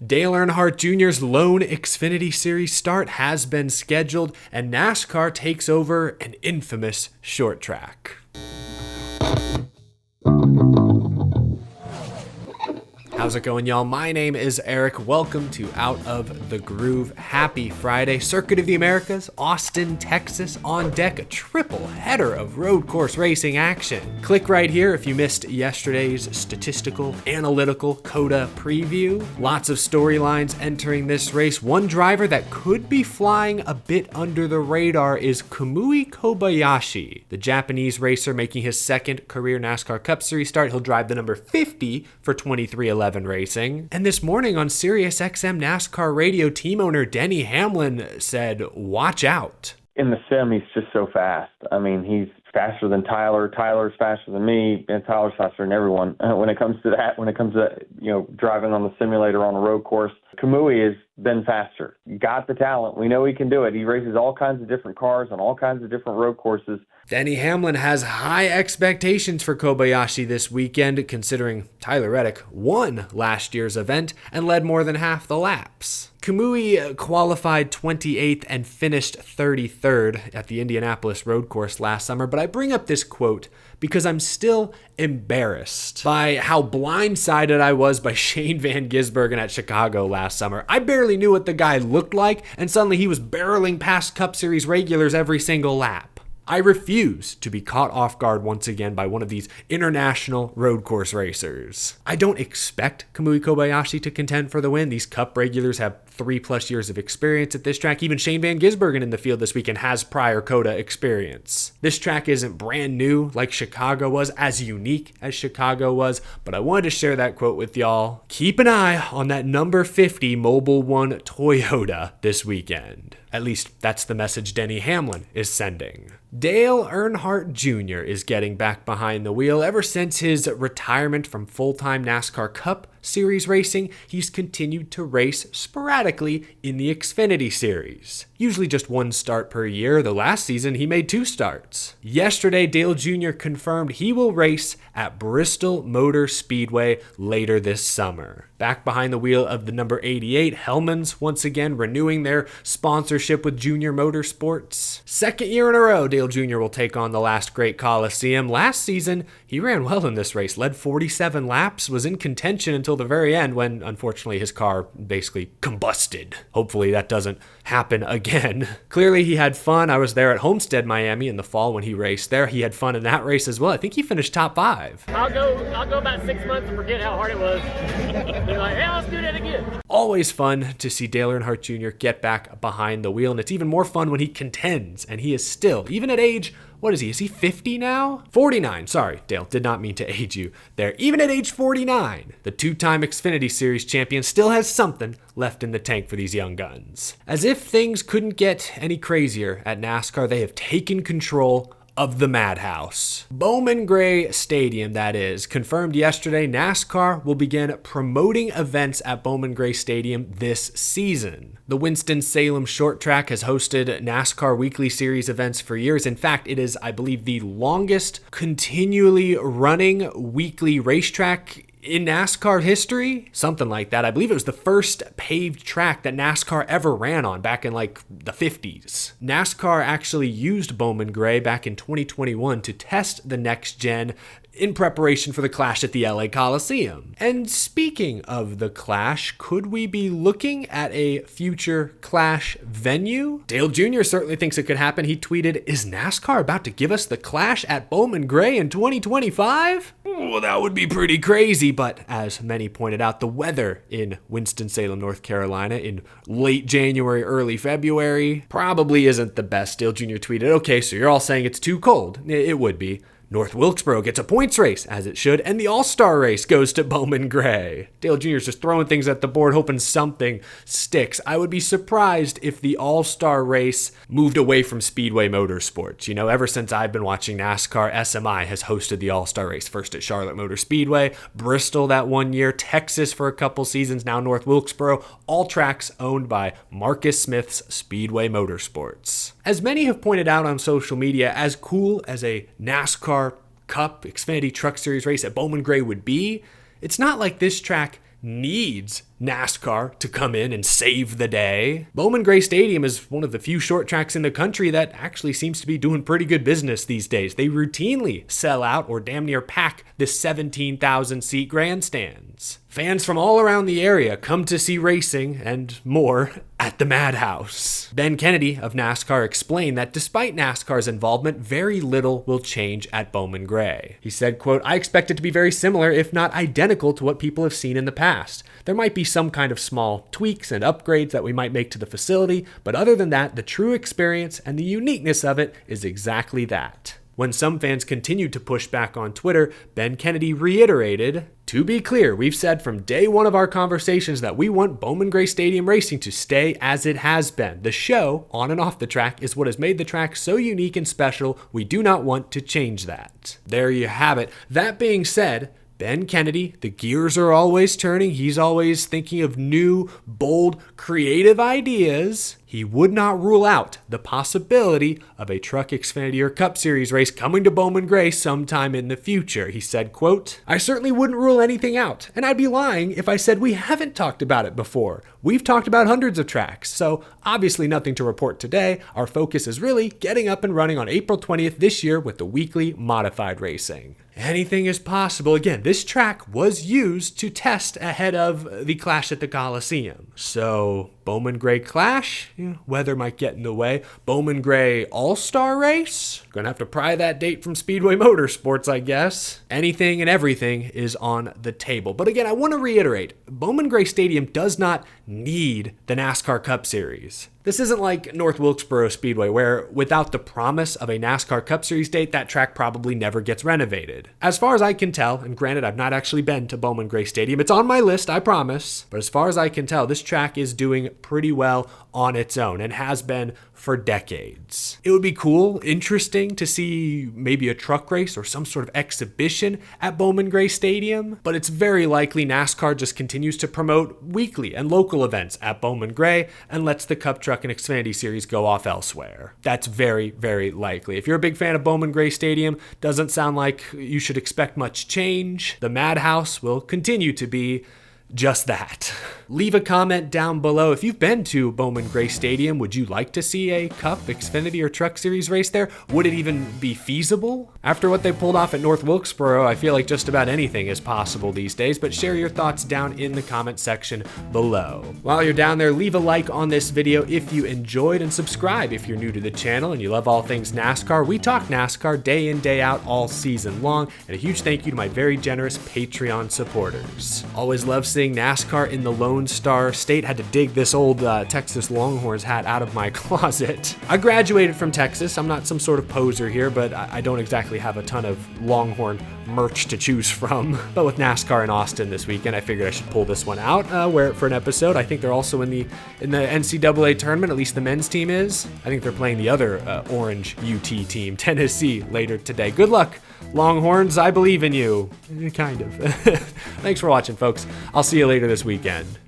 Dale Earnhardt Jr.'s lone Xfinity Series start has been scheduled, and NASCAR takes over an infamous short track. How's it going, y'all? My name is Eric. Welcome to Out of the Groove. Happy Friday. Circuit of the Americas, Austin, Texas on deck. A triple header of road course racing action. Click right here if you missed yesterday's statistical, analytical COTA preview. Lots of storylines entering this race. One driver that could be flying a bit under the radar is Kamui Kobayashi, the Japanese racer making his second career NASCAR Cup Series start. He'll drive the number 50 for 2311 Racing. And this morning on Sirius XM NASCAR radio, team owner Denny Hamlin said, watch out. In the sim, he's just so fast. I mean, he's faster than Tyler. Tyler's faster than me, and Tyler's faster than everyone. When it comes to that, driving on the simulator on a road course, Kamui has been faster. Got the talent. We know he can do it. He races all kinds of different cars on all kinds of different road courses. Denny Hamlin has high expectations for Kobayashi this weekend, considering Tyler Reddick won last year's event and led more than half the laps. Kamui qualified 28th and finished 33rd at the Indianapolis road course last summer, but I bring up this quote because I'm still embarrassed by how blindsided I was by Shane Van Gisbergen at Chicago last summer. I barely knew what the guy looked like, and suddenly he was barreling past Cup Series regulars every single lap. I refuse to be caught off guard once again by one of these international road course racers. I don't expect Kamui Kobayashi to contend for the win. These Cup regulars have 3+ years of experience at this track. Even Shane Van Gisbergen in the field this weekend has prior COTA experience. This track isn't brand new like Chicago was, as unique as Chicago was, but I wanted to share that quote with y'all. Keep an eye on that number 50 Mobil 1 Toyota this weekend. At least that's the message Denny Hamlin is sending. Dale Earnhardt Jr. is getting back behind the wheel. Ever since his retirement from full-time NASCAR Cup Series racing, he's continued to race sporadically in the Xfinity Series. Usually just one start per year, though last season he made 2 starts. Yesterday, Dale Jr. confirmed he will race at Bristol Motor Speedway later this summer. Back behind the wheel of the number 88, Hellmann's once again renewing their sponsorship with Junior Motorsports. Second year in a row, Dale Jr. will take on the last great Coliseum. Last season, he ran well in this race, led 47 laps, was in contention until the very end when, unfortunately, his car basically combusted. Hopefully that doesn't happen again. Clearly he had fun. I was there at Homestead, Miami in the fall when he raced there. He had fun in that race as well. I think he finished top 5. I'll go about 6 months and forget how hard it was. They're like, hey, let's do that again. Always fun to see Dale Earnhardt Jr. get back behind the wheel, and it's even more fun when he contends, and he is still, even at age, what is he? Is he 50 now? 49. Sorry, Dale, did not mean to age you there. Even at age 49, the 2-time Xfinity Series champion still has something left in the tank for these young guns. As if things couldn't get any crazier at NASCAR, they have taken control of the madhouse. Bowman Gray Stadium, that is, confirmed yesterday NASCAR will begin promoting events at Bowman Gray Stadium this season. The Winston-Salem short track has hosted NASCAR weekly series events for years. In fact, it is, I believe, the longest continually running weekly racetrack in NASCAR history, something like that. I believe it was the first paved track that NASCAR ever ran on back in like the 50s. NASCAR actually used Bowman Gray back in 2021 to test the next gen in preparation for the Clash at the LA Coliseum. And speaking of the Clash, could we be looking at a future Clash venue? Dale Jr. certainly thinks it could happen. He tweeted, "Is NASCAR about to give us the Clash at Bowman Gray in 2025? Well, that would be pretty crazy." But as many pointed out, the weather in Winston-Salem, North Carolina in late January, early February probably isn't the best. Dale Jr. tweeted, "Okay, so you're all saying it's too cold." It would be. North Wilkesboro gets a points race, as it should, and the All-Star race goes to Bowman Gray. Dale Jr. is just throwing things at the board, hoping something sticks. I would be surprised if the All-Star race moved away from Speedway Motorsports. You know, ever since I've been watching NASCAR, SMI has hosted the All-Star race, first at Charlotte Motor Speedway, Bristol that one year, Texas for a couple seasons, now North Wilkesboro, all tracks owned by Marcus Smith's Speedway Motorsports. As many have pointed out on social media, as cool as a NASCAR Cup Xfinity Truck Series race at Bowman Gray would be, it's not like this track needs NASCAR to come in and save the day. Bowman Gray Stadium is one of the few short tracks in the country that actually seems to be doing pretty good business these days. They routinely sell out or damn near pack the 17,000 seat grandstands. Fans from all around the area come to see racing and more at the Madhouse. Ben Kennedy of NASCAR explained that despite NASCAR's involvement, very little will change at Bowman Gray. He said, quote, "I expect it to be very similar, if not identical, to what people have seen in the past. There might be some kind of small tweaks and upgrades that we might make to the facility, but other than that, the true experience and the uniqueness of it is exactly that." When some fans continued to push back on Twitter, Ben Kennedy reiterated, "To be clear, we've said from day one of our conversations that we want Bowman Gray Stadium racing to stay as it has been. The show, on and off the track, is what has made the track so unique and special. We do not want to change that." There you have it. That being said, Ben Kennedy, the gears are always turning. He's always thinking of new, bold, creative ideas. He would not rule out the possibility of a Truck Xfinity or Cup Series race coming to Bowman Gray sometime in the future. He said, quote, "I certainly wouldn't rule anything out, and I'd be lying if I said we haven't talked about it before. We've talked about hundreds of tracks, so obviously nothing to report today. Our focus is really getting up and running on April 20th this year with the weekly modified racing." Anything is possible. Again, this track was used to test ahead of the Clash at the Coliseum. So, Bowman Gray Clash, weather might get in the way. Bowman Gray All-Star Race, gonna have to pry that date from Speedway Motorsports, I guess. Anything and everything is on the table. But again, I want to reiterate, Bowman Gray Stadium does not need the NASCAR Cup Series. This isn't like North Wilkesboro Speedway, where without the promise of a NASCAR Cup Series date, that track probably never gets renovated. As far as I can tell, and granted I've not actually been to Bowman Gray Stadium, it's on my list, I promise, but as far as I can tell, this track is doing pretty well on its own and has been for decades. It would be cool, interesting to see maybe a truck race or some sort of exhibition at Bowman Gray Stadium, but it's very likely NASCAR just continues to promote weekly and local events at Bowman Gray and lets the Cup Truck and Xfinity Series go off elsewhere. That's very, very likely. If you're a big fan of Bowman Gray Stadium, doesn't sound like you should expect much change. The Madhouse will continue to be just that. Leave a comment down below. If you've been to Bowman Gray Stadium, would you like to see a Cup, Xfinity, or Truck Series race there? Would it even be feasible? After what they pulled off at North Wilkesboro, I feel like just about anything is possible these days, but share your thoughts down in the comment section below. While you're down there, leave a like on this video if you enjoyed, and subscribe if you're new to the channel and you love all things NASCAR. We talk NASCAR day in, day out, all season long, and a huge thank you to my very generous Patreon supporters. Always love seeing NASCAR in the Lone Star State. Had to dig this old Texas Longhorns hat out of my closet. I graduated from Texas. I'm not some sort of poser here, but I don't exactly have a ton of Longhorn merch to choose from. But with NASCAR in Austin this weekend, I figured I should pull this one out, wear it for an episode. I think they're also in the NCAA tournament, at least the men's team is. I think they're playing the other orange UT team, Tennessee, later today. Good luck, Longhorns. I believe in you. Kind of. Thanks for watching, folks. I'll see you later this weekend.